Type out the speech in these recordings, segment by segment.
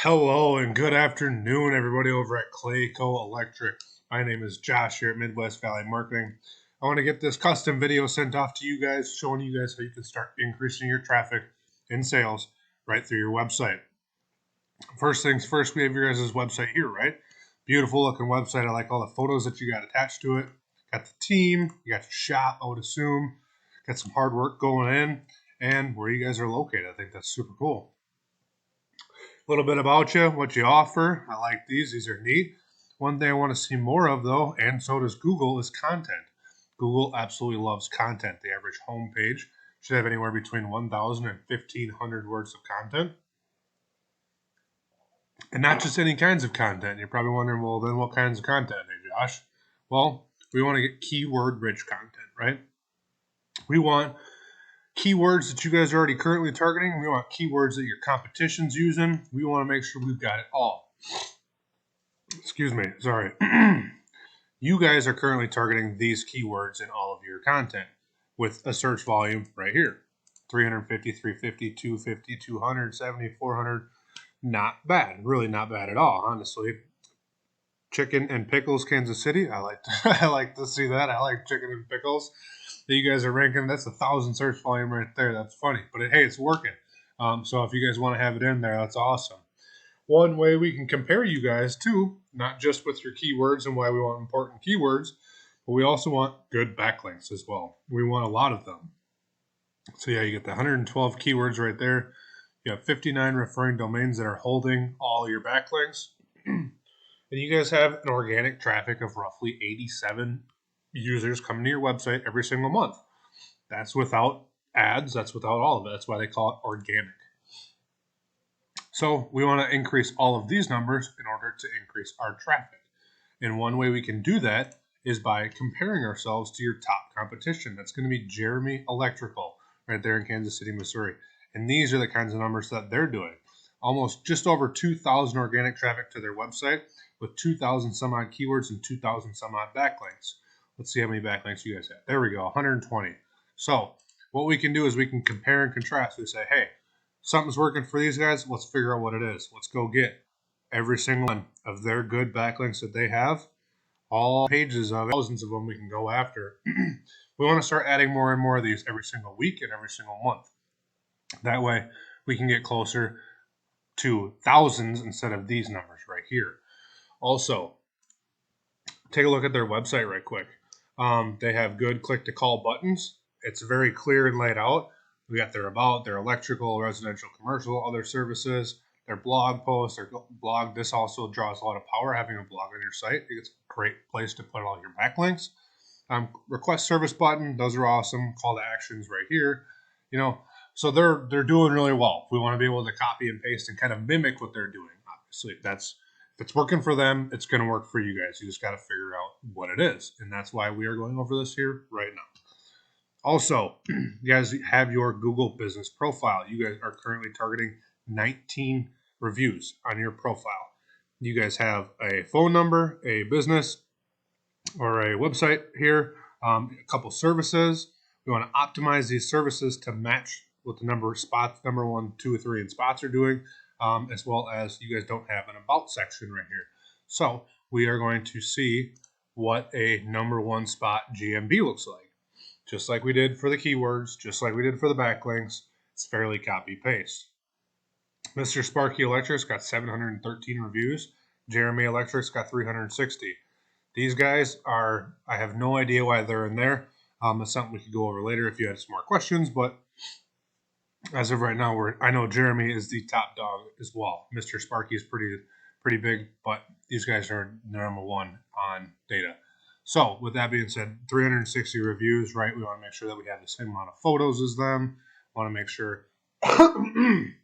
Hello and good afternoon, everybody over at Clayco Electric. My name is Josh here at Midwest Valley Marketing. I want to get this custom video sent off to you guys, showing you guys how you can start increasing your traffic and sales right through your website. First things first, we have your guys' website here, right? Beautiful looking website. I like all the photos that you got attached to it. Got the team, you got your shop, I would assume. Got some hard work going in, and where you guys are located. I think that's super cool. A little bit about you, what you offer. I like these. These are neat. One thing I want to see more of, though, and so does Google, is content. Google absolutely loves content. The average homepage should have anywhere between 1,000 and 1,500 words of content. And not just any kinds of content. You're probably wondering, well, then what kinds of content, hey, Josh? Well, we want to get keyword-rich content, right? We want keywords that you guys are already currently targeting. We want keywords that your competition's using. We want to make sure we've got it all. Excuse me, sorry. You guys are currently targeting these keywords in all of your content with a search volume right here. 350, 350, 250, 270, 400. Not bad. Really not bad at all, honestly. Chicken and pickles, Kansas City. I like to see that. I like chicken and pickles that you guys are ranking. That's 1,000 search volume right there. That's funny, but hey, it's working. So if you guys want to have it in there, that's awesome. One way we can compare you guys too, not just with your keywords and why we want important keywords, but we also want good backlinks as well. We want a lot of them. So yeah, you get the 112 keywords right there. You have 59 referring domains that are holding all your backlinks. And you guys have an organic traffic of roughly 87 users coming to your website every single month. That's without ads. That's without all of it. That's why they call it organic. So we want to increase all of these numbers in order to increase our traffic. And one way we can do that is by comparing ourselves to your top competition. That's going to be Jeremy Electrical right there in Kansas City, Missouri. And these are the kinds of numbers that they're doing. Almost just over 2,000 organic traffic to their website with 2,000 some odd keywords and 2,000 some odd backlinks. Let's see how many backlinks you guys have. There we go, 120. So what we can do is we can compare and contrast. We say, hey, something's working for these guys. Let's figure out what it is. Let's go get every single one of their good backlinks that they have. All pages of thousands of them we can go after. We want to start adding more and more of these every single week and every single month. That way we can get closer to thousands instead of these numbers right here. Also, take a look at their website right quick. They have good click to call buttons. It's very clear and laid out. We got their about, their electrical, residential, commercial, other services, their blog posts, their blog. This also draws a lot of power, having a blog on your site. It's a great place to put all your backlinks. Request service button. Those are awesome. Call to actions right here. So they're doing really well. We want to be able to copy and paste and kind of mimic what they're doing. Obviously, if it's working for them, it's going to work for you guys. You just got to figure out what it is, and that's why we are going over this here right now. Also, you guys have your Google business profile. You guys are currently targeting 19 reviews on your profile. You guys have a phone number, a business, or a website here, a couple services. We want to optimize these services to match what the number of spots, number 1, 2, 3 in spots are doing, as well as you guys don't have an about section right here. So we are going to see what a number 1 spot GMB looks like. Just like we did for the keywords, just like we did for the backlinks, it's fairly copy-paste. Mr. Sparky Electric's got 713 reviews. Jeremy Electric's got 360. These guys are, I have no idea why they're in there. It's something we could go over later if you had some more questions, but as of right now, I know Jeremy is the top dog as well. Mr. Sparky is pretty big, but these guys are number 1 on data. So with that being said, 360 reviews, right? We want to make sure that we have the same amount of photos as them. Want to make sure,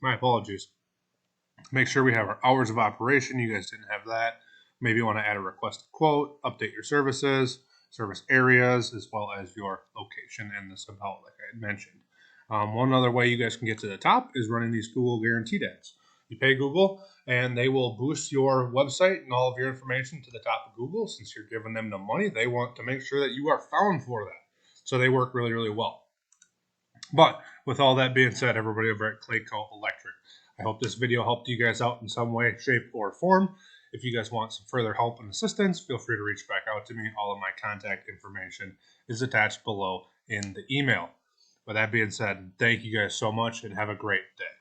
my apologies, make sure we have our hours of operation. You guys didn't have that. Maybe you want to add a requested quote, update your services, service areas, as well as your location and this about, like I had mentioned. One other way you guys can get to the top is running these Google guaranteed ads. You pay Google, and they will boost your website and all of your information to the top of Google. Since you're giving them the money, they want to make sure that you are found for that. So they work really, really well. But with all that being said, everybody over at Clayco Electric, I hope this video helped you guys out in some way, shape, or form. If you guys want some further help and assistance, feel free to reach back out to me. All of my contact information is attached below in the email. With that being said, thank you guys so much and have a great day.